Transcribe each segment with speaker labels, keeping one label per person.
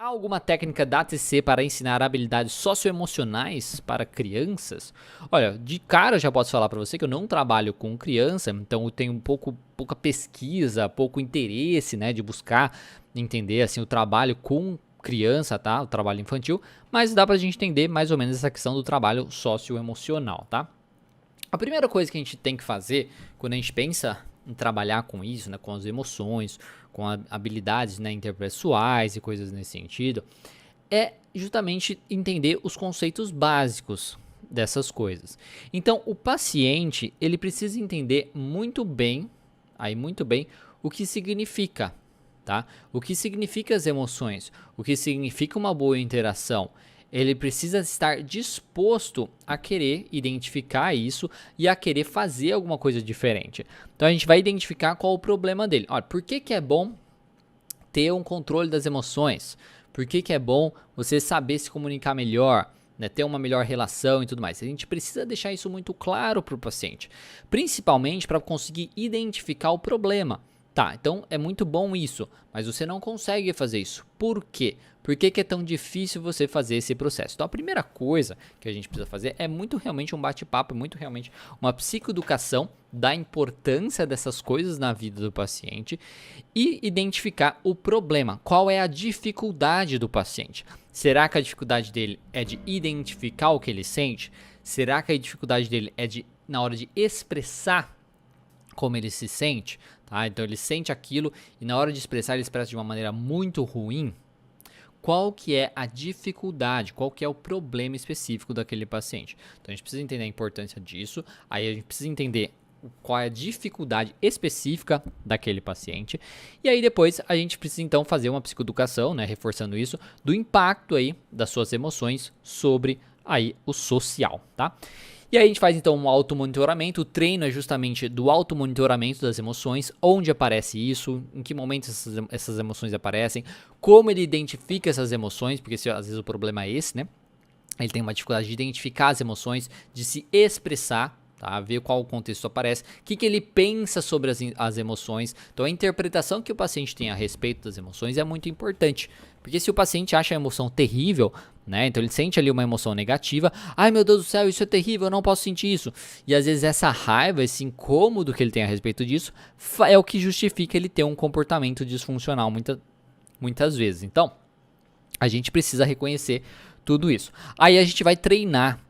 Speaker 1: Há alguma técnica da ATC para ensinar habilidades socioemocionais para crianças? Olha, de cara eu já posso falar para você que eu não trabalho com criança, então eu tenho pouca pesquisa, pouco interesse, né, de buscar entender assim o trabalho com criança, tá? O trabalho infantil, mas dá pra gente entender mais ou menos essa questão do trabalho socioemocional, tá? A primeira coisa que a gente tem que fazer quando a gente pensa em trabalhar com isso, né, com as emoções, com habilidades, né, interpessoais e coisas nesse sentido, é justamente entender os conceitos básicos dessas coisas. Então, o paciente, ele precisa entender muito bem, o que significa, tá? O que significa as emoções, o que significa uma boa interação. Ele precisa estar disposto a querer identificar isso e a querer fazer alguma coisa diferente. Então a gente vai identificar qual o problema dele. Olha, por que é bom ter um controle das emoções? Por que é bom você saber se comunicar melhor, né, ter uma melhor relação e tudo mais? A gente precisa deixar isso muito claro para o paciente, principalmente para conseguir identificar o problema. Tá, então é muito bom isso, mas você não consegue fazer isso. Por quê? Por que é tão difícil você fazer esse processo? Então a primeira coisa que a gente precisa fazer é muito realmente um bate-papo, muito realmente uma psicoeducação da importância dessas coisas na vida do paciente e identificar o problema. Qual é a dificuldade do paciente? Será que a dificuldade dele é de identificar o que ele sente? Será que a dificuldade dele é de, na hora de expressar como ele se sente, tá? Então ele sente aquilo e na hora de expressar ele expressa de uma maneira muito ruim. Qual que é a dificuldade, qual que é o problema específico daquele paciente? Então a gente precisa entender a importância disso, aí a gente precisa entender qual é a dificuldade específica daquele paciente, e aí depois a gente precisa então fazer uma psicoeducação, né, reforçando isso, do impacto aí das suas emoções sobre aí o social, tá? E aí a gente faz então um automonitoramento, o treino é justamente do automonitoramento das emoções, onde aparece isso, em que momento essas emoções aparecem, como ele identifica essas emoções, porque às vezes o problema é esse, né? Ele tem uma dificuldade de identificar as emoções, de se expressar, tá? Ver qual o contexto aparece, o que ele pensa sobre as emoções. Então a interpretação que o paciente tem a respeito das emoções é muito importante, porque se o paciente acha a emoção terrível, né? Então ele sente ali uma emoção negativa, ai meu Deus do céu, isso é terrível, eu não posso sentir isso. E às vezes essa raiva, esse incômodo que ele tem a respeito disso, é o que justifica ele ter um comportamento disfuncional muitas vezes. Então, a gente precisa reconhecer tudo isso. Aí a gente vai treinar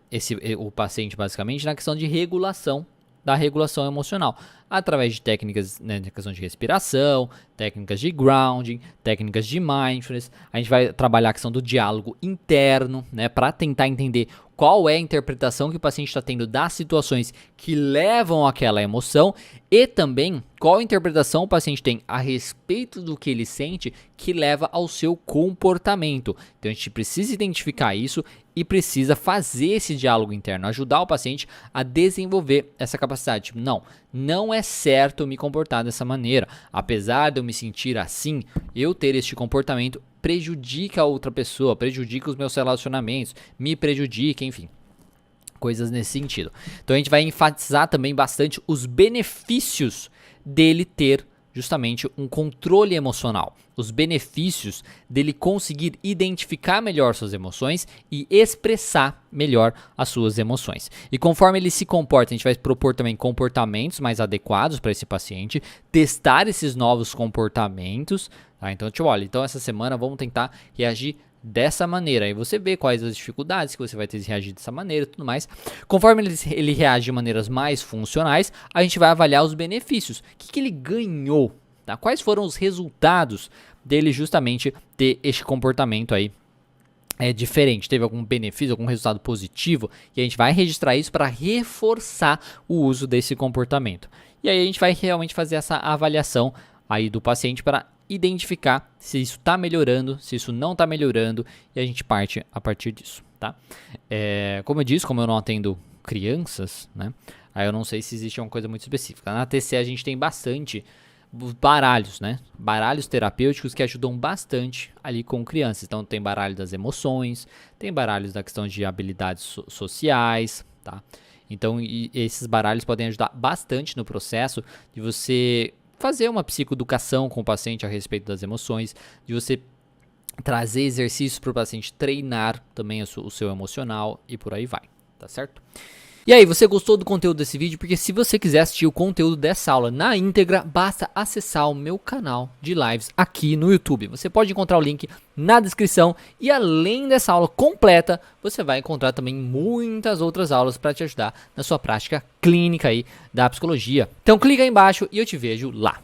Speaker 1: o paciente basicamente na questão de regulação, da regulação emocional, através de técnicas, né, de questão de respiração, técnicas de grounding, técnicas de mindfulness. A gente vai trabalhar a questão do diálogo interno, né, para tentar entender qual é a interpretação que o paciente está tendo das situações que levam àquela emoção e também qual a interpretação o paciente tem a respeito do que ele sente que leva ao seu comportamento. Então a gente precisa identificar isso e precisa fazer esse diálogo interno, ajudar o paciente a desenvolver essa capacidade. Tipo, não é certo eu me comportar dessa maneira. Apesar de eu me sentir assim, eu ter este comportamento prejudica a outra pessoa, prejudica os meus relacionamentos, me prejudica, enfim. Coisas nesse sentido. Então a gente vai enfatizar também bastante os benefícios dele ter justamente um controle emocional, os benefícios dele conseguir identificar melhor suas emoções e expressar melhor as suas emoções. E conforme ele se comporta, a gente vai propor também comportamentos mais adequados para esse paciente, testar esses novos comportamentos, tá? Então, olha, então essa semana vamos tentar reagir dessa maneira, aí você vê quais as dificuldades que você vai ter de reagir dessa maneira e tudo mais. Conforme ele reage de maneiras mais funcionais, a gente vai avaliar os benefícios. O que ele ganhou, tá? Quais foram os resultados dele justamente ter este comportamento aí diferente, teve algum benefício, algum resultado positivo, e a gente vai registrar isso para reforçar o uso desse comportamento. E aí a gente vai realmente fazer essa avaliação aí do paciente para identificar se isso está melhorando, se isso não está melhorando, e a gente parte a partir disso, tá? Como eu disse, como eu não atendo crianças, né? Aí eu não sei se existe uma coisa muito específica. Na TC a gente tem bastante baralhos, né? Baralhos terapêuticos que ajudam bastante ali com crianças. Então tem baralho das emoções, tem baralhos da questão de habilidades sociais, tá? Então esses baralhos podem ajudar bastante no processo de você fazer uma psicoeducação com o paciente a respeito das emoções, de você trazer exercícios para o paciente treinar também o seu emocional e por aí vai, tá certo? E aí, você gostou do conteúdo desse vídeo? Porque se você quiser assistir o conteúdo dessa aula na íntegra, basta acessar o meu canal de lives aqui no YouTube. Você pode encontrar o link na descrição e além dessa aula completa, você vai encontrar também muitas outras aulas para te ajudar na sua prática clínica aí da psicologia. Então clica aí embaixo e eu te vejo lá.